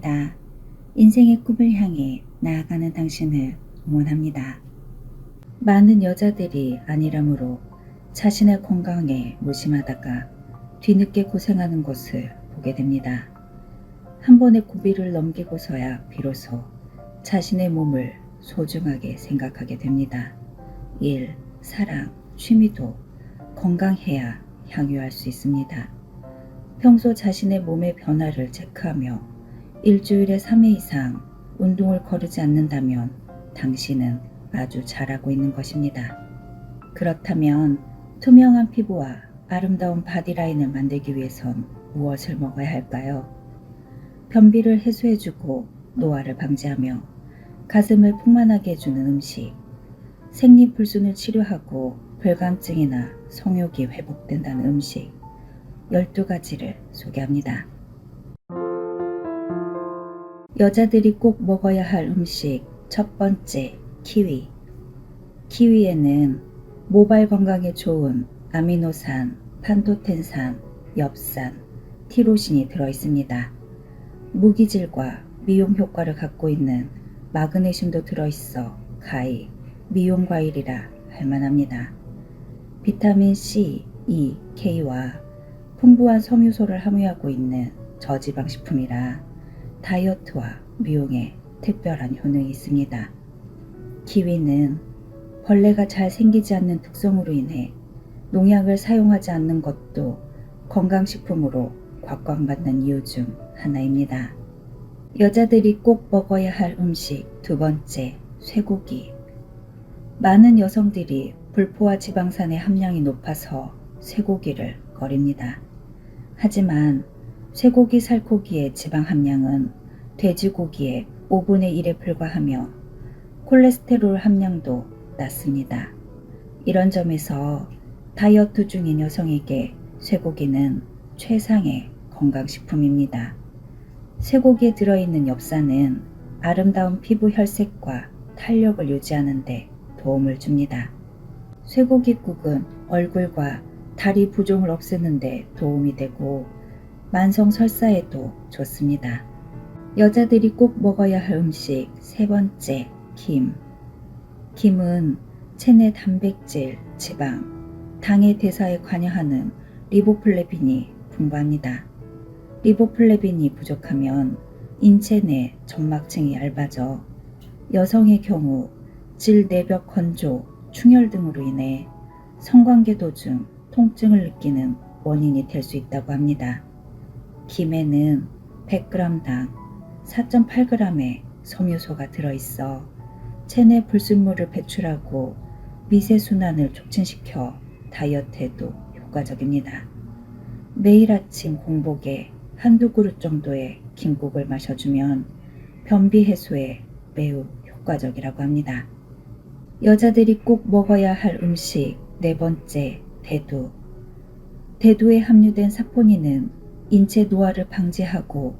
반갑습니다. 인생의 꿈을 향해 나아가는 당신을 응원합니다. 많은 여자들이 안일함으로 자신의 건강에 무심하다가 뒤늦게 고생하는 것을 보게 됩니다. 한 번의 고비를 넘기고서야 비로소 자신의 몸을 소중하게 생각하게 됩니다. 일, 사랑, 취미도 건강해야 향유할 수 있습니다. 평소 자신의 몸의 변화를 체크하며 일주일에 3회 이상 운동을 거르지 않는다면 당신은 아주 잘하고 있는 것입니다. 그렇다면 투명한 피부와 아름다운 바디라인을 만들기 위해선 무엇을 먹어야 할까요? 변비를 해소해주고 노화를 방지하며 가슴을 풍만하게 해주는 음식, 생리불순을 치료하고 불감증이나 성욕이 회복된다는 음식 12가지를 소개합니다. 여자들이 꼭 먹어야 할 음식 첫 번째, 키위. 키위에는 모발 건강에 좋은 아미노산, 판토텐산, 엽산, 티로신이 들어있습니다. 무기질과 미용 효과를 갖고 있는 마그네슘도 들어있어 가히 미용 과일이라 할 만합니다. 비타민 C, E, K와 풍부한 섬유소를 함유하고 있는 저지방 식품이라 다이어트와 미용에 특별한 효능이 있습니다. 키위는 벌레가 잘 생기지 않는 특성으로 인해 농약을 사용하지 않는 것도 건강식품으로 곽광받는 이유 중 하나입니다. 여자들이 꼭 먹어야 할 음식 두 번째, 쇠고기. 많은 여성들이 불포화 지방산의 함량이 높아서 쇠고기를 꺼립니다. 하지만 쇠고기 살코기의 지방 함량은 돼지고기의 5분의 1에 불과하며 콜레스테롤 함량도 낮습니다. 이런 점에서 다이어트 중인 여성에게 쇠고기는 최상의 건강식품입니다. 쇠고기에 들어있는 엽산은 아름다운 피부 혈색과 탄력을 유지하는 데 도움을 줍니다. 쇠고기국은 얼굴과 다리 부종을 없애는 데 도움이 되고 만성 설사에도 좋습니다. 여자들이 꼭 먹어야 할 음식 세 번째, 김. 김은 체내 단백질, 지방, 당의 대사에 관여하는 리보플레빈이 풍부합니다. 리보플레빈이 부족하면 인체 내 점막층이 얇아져 여성의 경우 질 내벽 건조, 충혈 등으로 인해 성관계 도중 통증을 느끼는 원인이 될 수 있다고 합니다. 김에는 100g당 4.8g의 섬유소가 들어있어 체내 불순물을 배출하고 미세순환을 촉진시켜 다이어트에도 효과적입니다. 매일 아침 공복에 한두 그릇 정도의 김국을 마셔주면 변비 해소에 매우 효과적이라고 합니다. 여자들이 꼭 먹어야 할 음식 네 번째, 대두. 대두에 함유된 사포닌은 인체 노화를 방지하고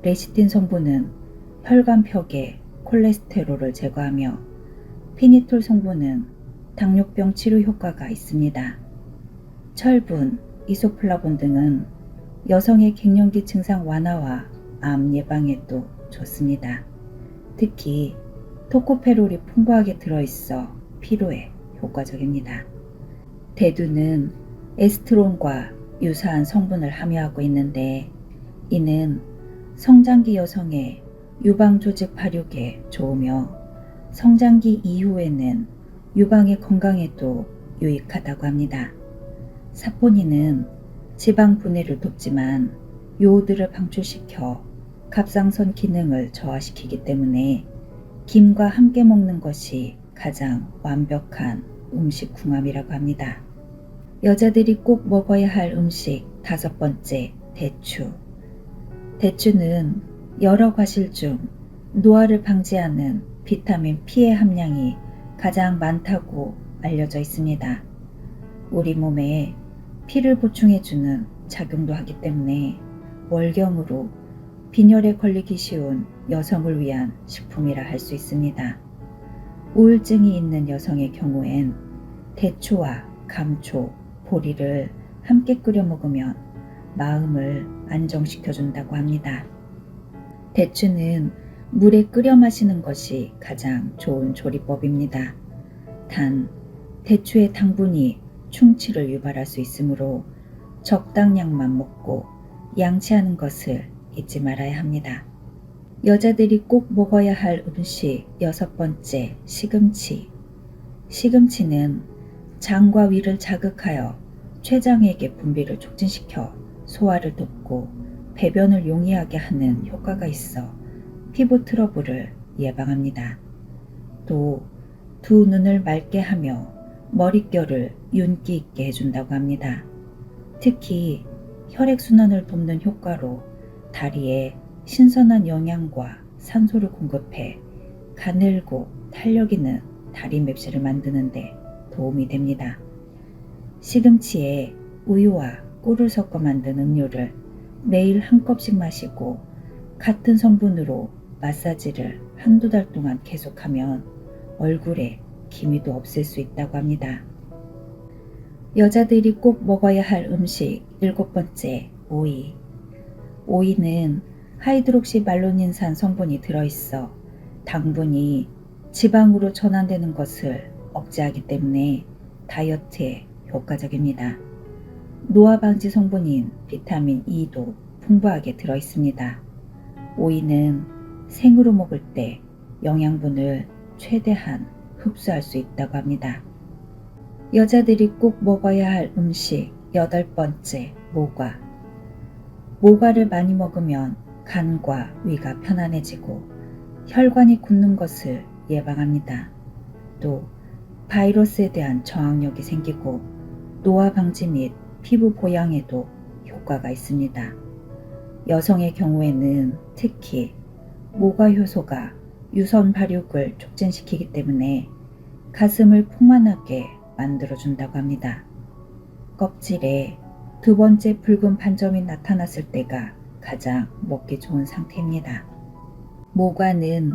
레시틴 성분은 혈관벽의 콜레스테롤을 제거하며 피니톨 성분은 당뇨병 치료 효과가 있습니다. 철분, 이소플라본 등은 여성의 갱년기 증상 완화와 암 예방에도 좋습니다. 특히 토코페롤이 풍부하게 들어있어 피로에 효과적입니다. 대두는 에스트론과 유사한 성분을 함유하고 있는데 이는 성장기 여성의 유방조직 발육에 좋으며 성장기 이후에는 유방의 건강에도 유익하다고 합니다. 사포닌은 지방 분해를 돕지만 요오드를 방출시켜 갑상선 기능을 저하시키기 때문에 김과 함께 먹는 것이 가장 완벽한 음식 궁합이라고 합니다. 여자들이 꼭 먹어야 할 음식 다섯 번째, 대추. 대추는 여러 과실 중 노화를 방지하는 비타민 P의 함량이 가장 많다고 알려져 있습니다. 우리 몸에 피를 보충해주는 작용도 하기 때문에 월경으로 빈혈에 걸리기 쉬운 여성을 위한 식품이라 할 수 있습니다. 우울증이 있는 여성의 경우엔 대추와 감초, 보리를 함께 끓여 먹으면 마음을 안정시켜준다고 합니다. 배추는 물에 끓여 마시는 것이 가장 좋은 조리법입니다. 단, 대추의 당분이 충치를 유발할 수 있으므로 적당량만 먹고 양치하는 것을 잊지 말아야 합니다. 여자들이 꼭 먹어야 할 음식 6번째, 시금치. 시금치는 장과 위를 자극하여 췌장액의 분비를 촉진시켜 소화를 돕고 배변을 용이하게 하는 효과가 있어 피부 트러블을 예방합니다. 또 두 눈을 맑게 하며 머릿결을 윤기 있게 해준다고 합니다. 특히 혈액순환을 돕는 효과로 다리에 신선한 영양과 산소를 공급해 가늘고 탄력 있는 다리 맵시를 만드는 데 도움이 됩니다. 시금치에 우유와 꿀을 섞어 만든 음료를 매일 한 컵씩 마시고 같은 성분으로 마사지를 한두 달 동안 계속하면 얼굴에 기미도 없앨 수 있다고 합니다. 여자들이 꼭 먹어야 할 음식 7번째, 오이. 오이는 하이드록시 말로닌산 성분이 들어있어 당분이 지방으로 전환되는 것을 억제하기 때문에 다이어트에 효과적입니다. 노화 방지 성분인 비타민 E도 풍부하게 들어있습니다. 오이는 생으로 먹을 때 영양분을 최대한 흡수할 수 있다고 합니다. 여자들이 꼭 먹어야 할 음식 8번째, 모과. 모과를 많이 먹으면 간과 위가 편안해지고 혈관이 굳는 것을 예방합니다. 또 바이러스에 대한 저항력이 생기고 노화 방지 및 피부 보양에도 효과가 있습니다. 여성의 경우에는 특히 모과 효소가 유선 발육을 촉진시키기 때문에 가슴을 풍만하게 만들어준다고 합니다. 껍질에 2번째 붉은 반점이 나타났을 때가 가장 먹기 좋은 상태입니다. 모과는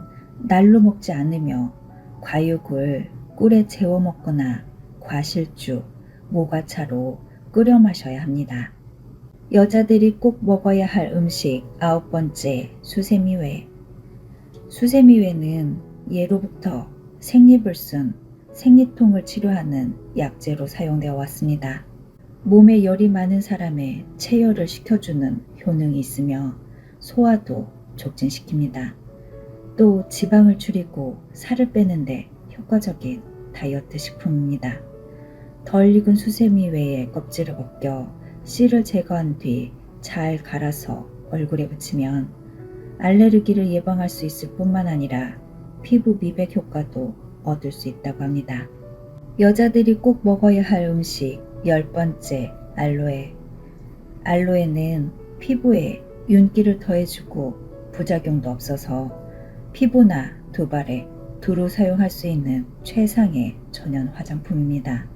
날로 먹지 않으며 과육을 꿀에 재워 먹거나 과실주, 모과차로 끓여 마셔야 합니다. 여자들이 꼭 먹어야 할 음식 9번째, 수세미회. 수세미회는 예로부터 생리불 순, 생리통을 치료하는 약재로 사용되어 왔습니다. 몸에 열이 많은 사람의 체열을 식혀주는 효능이 있으며 소화도 촉진시킵니다. 또 지방을 줄이고 살을 빼는데 효과적인 다이어트 식품입니다. 덜 익은 수세미회의 껍질을 벗겨 씨를 제거한 뒤 잘 갈아서 얼굴에 붙이면 알레르기를 예방할 수 있을 뿐만 아니라 피부 미백 효과도 얻을 수 있다고 합니다. 여자들이 꼭 먹어야 할 음식 10번째, 알로에. 알로에는 피부에 윤기를 더해주고 부작용도 없어서 피부나 두발에 두루 사용할 수 있는 최상의 천연 화장품입니다.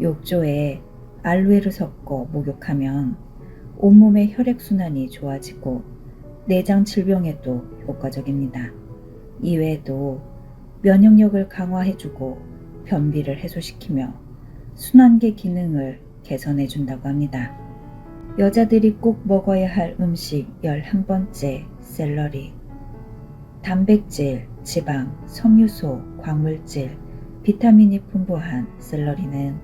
욕조에 알로에를 섞어 목욕하면 온몸의 혈액순환이 좋아지고 내장 질병에도 효과적입니다. 이외에도 면역력을 강화해주고 변비를 해소시키며 순환계 기능을 개선해준다고 합니다. 여자들이 꼭 먹어야 할 음식 11번째, 샐러리. 단백질, 지방, 섬유소, 광물질, 비타민이 풍부한 샐러리는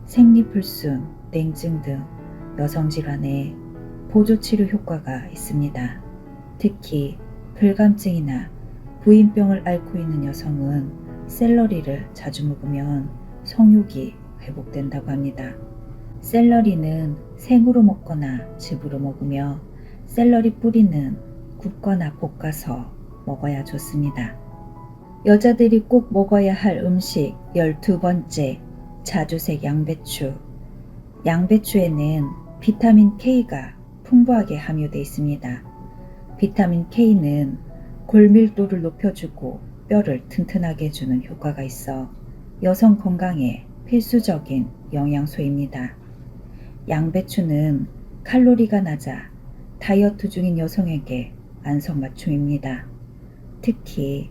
생리불순, 냉증 등 여성질환에 보조치료 효과가 있습니다. 특히 불감증이나 부인병을 앓고 있는 여성은 샐러리를 자주 먹으면 성욕이 회복된다고 합니다. 샐러리는 생으로 먹거나 즙으로 먹으며 샐러리 뿌리는 굽거나 볶아서 먹어야 좋습니다. 여자들이 꼭 먹어야 할 음식 12번째, 자주색 양배추. 양배추에는 비타민 K가 풍부하게 함유되어 있습니다. 비타민 K는 골밀도를 높여주고 뼈를 튼튼하게 해주는 효과가 있어 여성 건강에 필수적인 영양소입니다. 양배추는 칼로리가 낮아 다이어트 중인 여성에게 안성맞춤입니다. 특히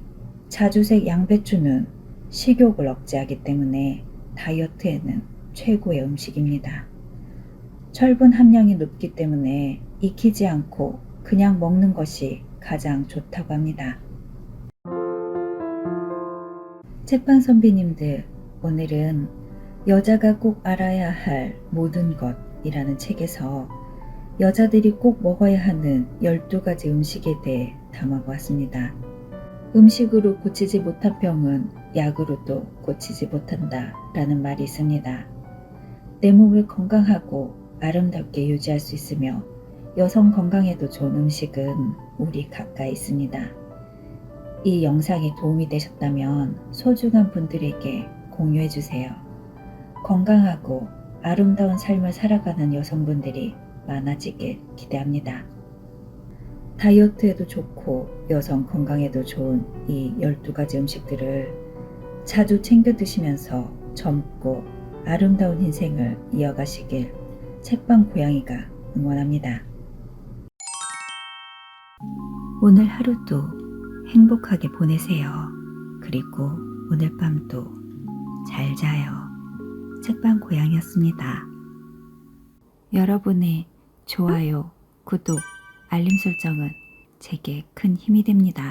자주색 양배추는 식욕을 억제하기 때문에 다이어트에는 최고의 음식입니다. 철분 함량이 높기 때문에 익히지 않고 그냥 먹는 것이 가장 좋다고 합니다. 책방 선비님들, 오늘은 여자가 꼭 알아야 할 모든 것이라는 책에서 여자들이 꼭 먹어야 하는 12가지 음식에 대해 담아보았습니다. 음식으로 고치지 못한 병은 약으로도 고치지 못한다 라는 말이 있습니다. 내 몸을 건강하고 아름답게 유지할 수 있으며 여성 건강에도 좋은 음식은 우리 가까이 있습니다. 이 영상이 도움이 되셨다면 소중한 분들에게 공유해주세요. 건강하고 아름다운 삶을 살아가는 여성분들이 많아지길 기대합니다. 다이어트에도 좋고 여성 건강에도 좋은 이 12가지 음식들을 자주 챙겨 드시면서 젊고 아름다운 인생을 이어가시길 책방 고양이가 응원합니다. 오늘 하루도 행복하게 보내세요. 그리고 오늘 밤도 잘 자요. 책방 고양이였습니다. 여러분의 좋아요, 구독, 알림 설정은 제게 큰 힘이 됩니다.